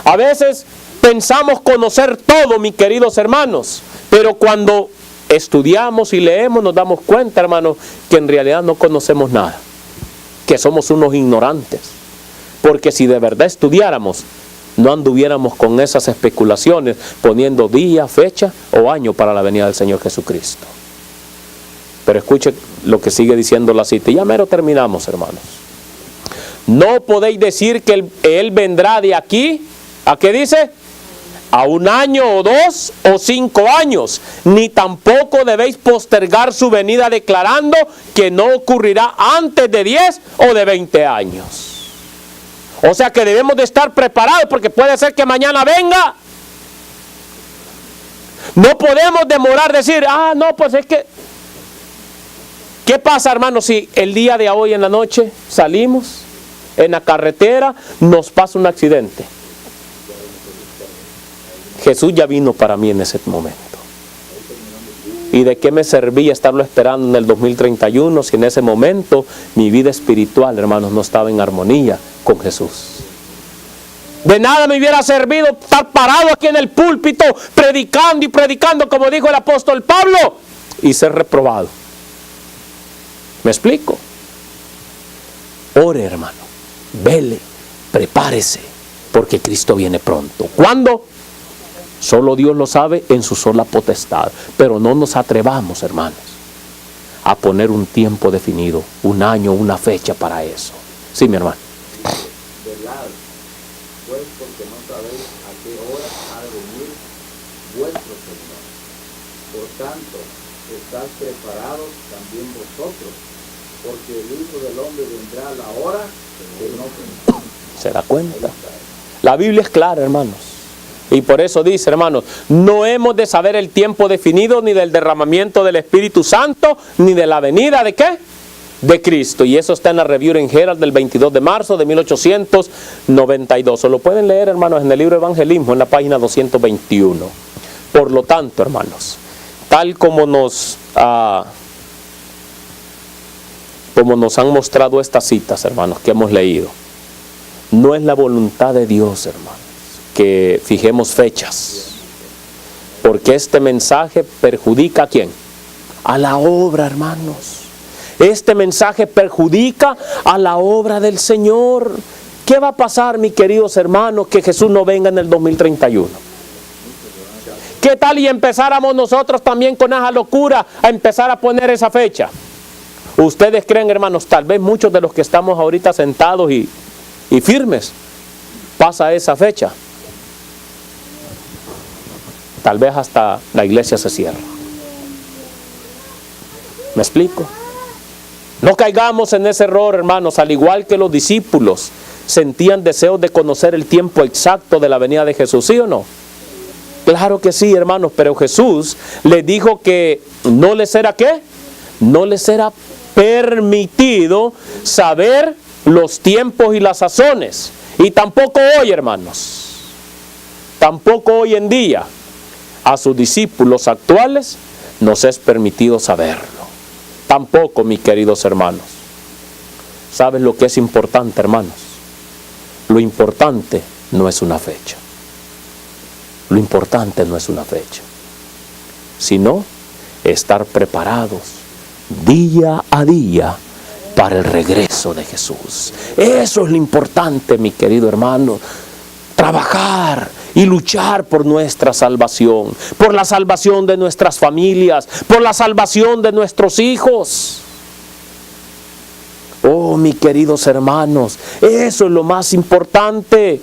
A veces pensamos conocer todo, mis queridos hermanos, pero cuando estudiamos y leemos nos damos cuenta, hermanos, que en realidad no conocemos nada, que somos unos ignorantes, porque si de verdad estudiáramos, no anduviéramos con esas especulaciones, poniendo día, fecha o año para la venida del Señor Jesucristo. Pero escuche lo que sigue diciendo la cita, y ya mero terminamos, hermanos. No podéis decir que Él vendrá de aquí, ¿a qué dice? A 1 año o 2 o 5 años, ni tampoco debéis postergar su venida declarando que no ocurrirá antes de 10 o de 20 años. O sea que debemos de estar preparados porque puede ser que mañana venga. No podemos demorar decir, no, pues es que... ¿Qué pasa, hermanos, si el día de hoy en la noche salimos en la carretera, nos pasa un accidente? Jesús ya vino para mí en ese momento. ¿Y de qué me servía estarlo esperando en el 2031 si en ese momento mi vida espiritual, hermanos, no estaba en armonía con Jesús? De nada me hubiera servido estar parado aquí en el púlpito predicando y predicando, como dijo el apóstol Pablo, y ser reprobado. ¿Me explico? Ore, hermano, vele, prepárese, porque Cristo viene pronto. ¿Cuándo? Solo Dios lo sabe en su sola potestad. Pero no nos atrevamos, hermanos, a poner un tiempo definido, 1 año, una fecha para eso. Sí, mi hermano. Velad, pues, porque no sabéis a qué hora ha de venir vuestro Señor. Por tanto, estad preparados también vosotros, porque el Hijo del Hombre vendrá a la hora que no pensáis. ¿Se da cuenta? La Biblia es clara, hermanos. Y por eso dice, hermanos, no hemos de saber el tiempo definido, ni del derramamiento del Espíritu Santo, ni de la venida ¿de qué? De Cristo. Y eso está en la Review en Herald del 22 de marzo de 1892. O lo pueden leer, hermanos, en el libro Evangelismo, en la página 221. Por lo tanto, hermanos, tal como nos han mostrado estas citas, hermanos, que hemos leído, no es la voluntad de Dios, hermanos, que fijemos fechas, porque este mensaje perjudica ¿a quién? A la obra, hermanos. Este mensaje perjudica a la obra del Señor. ¿Qué va a pasar, mis queridos hermanos, que Jesús no venga en el 2031? ¿Qué tal y empezáramos nosotros también con esa locura a empezar a poner esa fecha? ¿Ustedes creen, hermanos, tal vez muchos de los que estamos ahorita sentados y firmes, pasa esa fecha? Tal vez hasta la iglesia se cierra. ¿Me explico? No caigamos en ese error, hermanos, al igual que los discípulos sentían deseos de conocer el tiempo exacto de la venida de Jesús, ¿sí o no? Claro que sí, hermanos, pero Jesús les dijo que no les era ¿qué? No les era permitido saber los tiempos y las sazones. Y tampoco hoy, hermanos, tampoco hoy en día, a sus discípulos actuales nos es permitido saberlo. Tampoco, mis queridos hermanos. ¿Sabes lo que es importante, hermanos? Lo importante no es una fecha. Lo importante no es una fecha, sino estar preparados día a día para el regreso de Jesús. Eso es lo importante, mi querido hermano. Trabajar y luchar por nuestra salvación, por la salvación de nuestras familias, por la salvación de nuestros hijos. Oh, mis queridos hermanos, eso es lo más importante.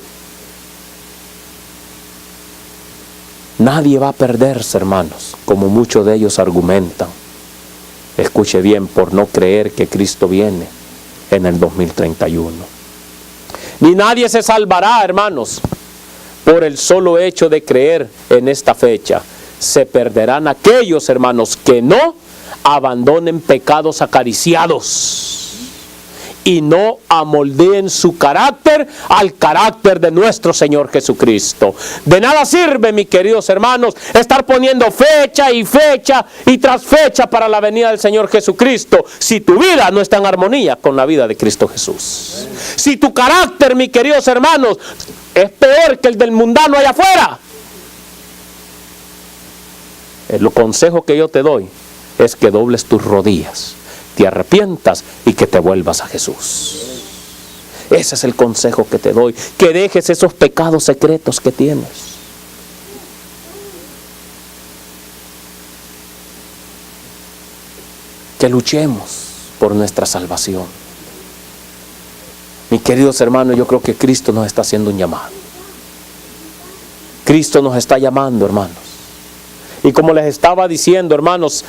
Nadie va a perderse, hermanos, como muchos de ellos argumentan. Escuche bien, por no creer que Cristo viene en el 2031. Ni nadie se salvará, hermanos, por el solo hecho de creer en esta fecha. Se perderán aquellos, hermanos, que no abandonen pecados acariciados y no amoldeen su carácter al carácter de nuestro Señor Jesucristo. De nada sirve, mis queridos hermanos, estar poniendo fecha y tras fecha para la venida del Señor Jesucristo, si tu vida no está en armonía con la vida de Cristo Jesús. Si tu carácter, mis queridos hermanos, es peor que el del mundano allá afuera. El consejo que yo te doy es que dobles tus rodillas, te arrepientas y que te vuelvas a Jesús. Ese es el consejo que te doy, que dejes esos pecados secretos que tienes. Que luchemos por nuestra salvación. Mis queridos hermanos, yo creo que Cristo nos está haciendo un llamado. Cristo nos está llamando, hermanos. Y como les estaba diciendo, hermanos,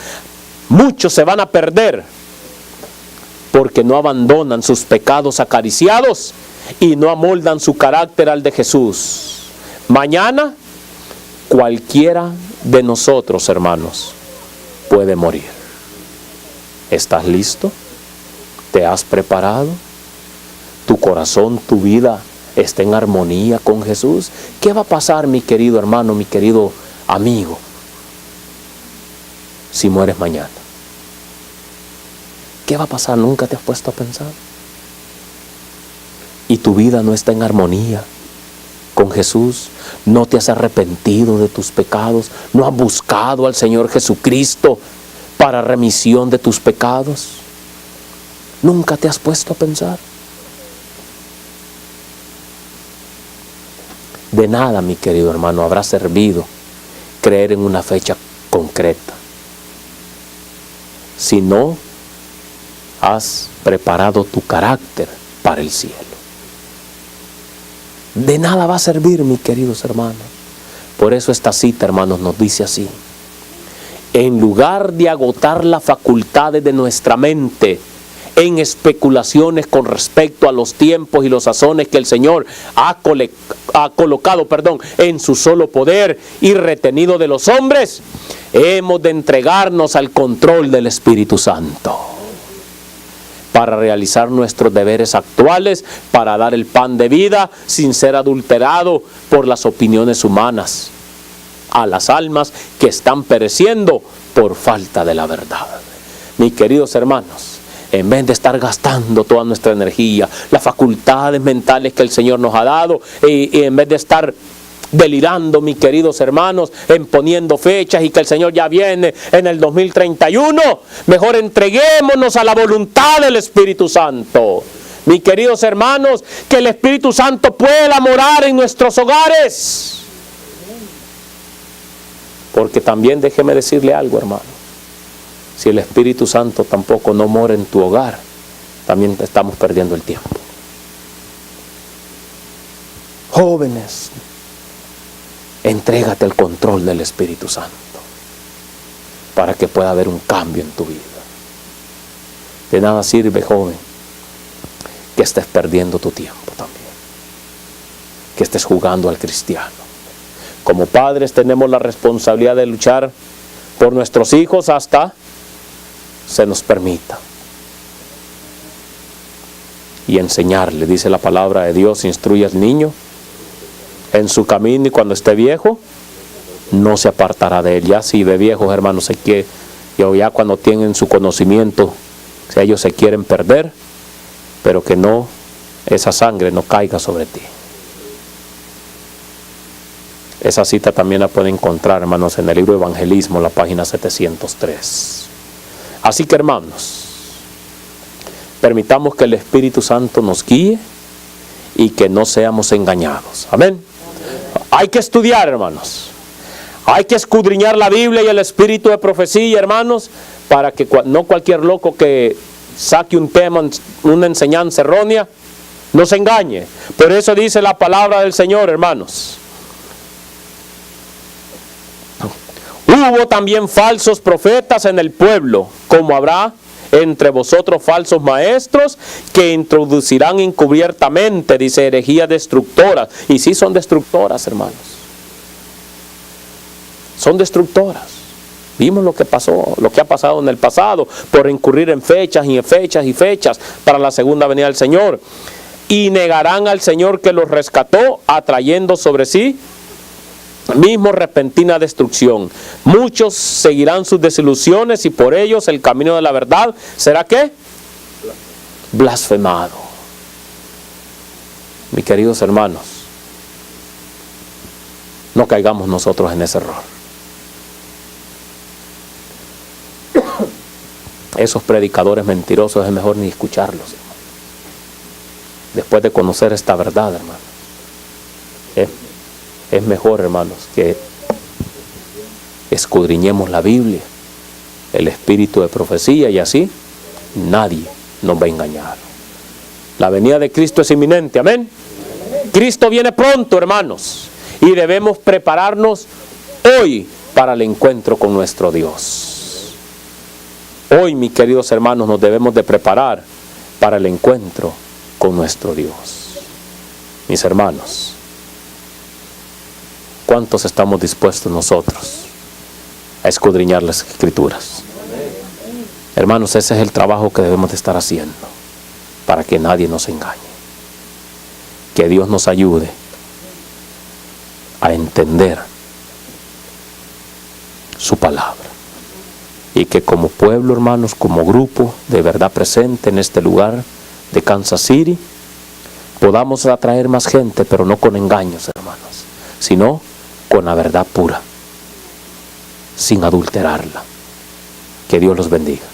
muchos se van a perder porque no abandonan sus pecados acariciados y no amoldan su carácter al de Jesús. Mañana, cualquiera de nosotros, hermanos, puede morir. ¿Estás listo? ¿Te has preparado? ¿Tu corazón, tu vida está en armonía con Jesús? ¿Qué va a pasar, mi querido hermano, mi querido amigo, si mueres mañana? ¿Qué va a pasar? ¿Nunca te has puesto a pensar? ¿Y tu vida no está en armonía con Jesús? ¿No te has arrepentido de tus pecados? ¿No has buscado al Señor Jesucristo para remisión de tus pecados? ¿Nunca te has puesto a pensar? De nada, mi querido hermano, habrá servido creer en una fecha concreta si no has preparado tu carácter para el cielo. De nada va a servir, mis queridos hermanos. Por eso esta cita, hermanos, nos dice así: en lugar de agotar las facultades de nuestra mente en especulaciones con respecto a los tiempos y los sazones que el Señor ha colocado en su solo poder y retenido de los hombres, hemos de entregarnos al control del Espíritu Santo para realizar nuestros deberes actuales, para dar el pan de vida sin ser adulterado por las opiniones humanas a las almas que están pereciendo por falta de la verdad. Mis queridos hermanos, en vez de estar gastando toda nuestra energía, las facultades mentales que el Señor nos ha dado, y en vez de estar delirando, mis queridos hermanos, en poniendo fechas y que el Señor ya viene en el 2031, mejor entreguémonos a la voluntad del Espíritu Santo. Mis queridos hermanos, que el Espíritu Santo pueda morar en nuestros hogares. Porque también déjeme decirle algo, hermano. Si el Espíritu Santo tampoco no mora en tu hogar, también estamos perdiendo el tiempo. Jóvenes, entrégate al control del Espíritu Santo para que pueda haber un cambio en tu vida. De nada sirve, joven, que estés perdiendo tu tiempo también, que estés jugando al cristiano. Como padres tenemos la responsabilidad de luchar por nuestros hijos hasta se nos permita. Y enseñarle, dice la palabra de Dios, instruye al niño en su camino y cuando esté viejo no se apartará de él. Ya si de viejos, hermanos, ya cuando tienen su conocimiento, si ellos se quieren perder, pero que no, esa sangre no caiga sobre ti. Esa cita también la pueden encontrar, hermanos, en el libro Evangelismo, la página 703. Así que, hermanos, permitamos que el Espíritu Santo nos guíe y que no seamos engañados. Amén. Hay que estudiar, hermanos. Hay que escudriñar la Biblia y el espíritu de profecía, hermanos, para que no cualquier loco que saque un tema, una enseñanza errónea, nos engañe. Por eso dice la palabra del Señor, hermanos. Hubo también falsos profetas en el pueblo, como habrá entre vosotros falsos maestros que introducirán encubiertamente, dice, herejías destructoras. Y sí son destructoras, hermanos. Son destructoras. Vimos lo que pasó, lo que ha pasado en el pasado, por incurrir en fechas y en fechas y fechas para la segunda venida del Señor. Y negarán al Señor que los rescató, atrayendo sobre sí mismo repentina destrucción. Muchos seguirán sus desilusiones y por ellos el camino de la verdad será ¿qué? Blasfemado. Mis queridos hermanos, no caigamos nosotros en ese error. Esos predicadores mentirosos es mejor ni escucharlos, hermano. Después de conocer esta verdad, hermano, es mejor, hermanos, que escudriñemos la Biblia, el espíritu de profecía, y así nadie nos va a engañar. La venida de Cristo es inminente, amén. Cristo viene pronto, hermanos, y debemos prepararnos hoy para el encuentro con nuestro Dios. Hoy, mis queridos hermanos, nos debemos de preparar para el encuentro con nuestro Dios. Mis hermanos, ¿cuántos estamos dispuestos nosotros a escudriñar las Escrituras? Hermanos, ese es el trabajo que debemos de estar haciendo para que nadie nos engañe. Que Dios nos ayude a entender su palabra. Y que como pueblo, hermanos, como grupo de verdad presente en este lugar de Kansas City, podamos atraer más gente, pero no con engaños, hermanos, sino con la verdad pura, sin adulterarla. Que Dios los bendiga.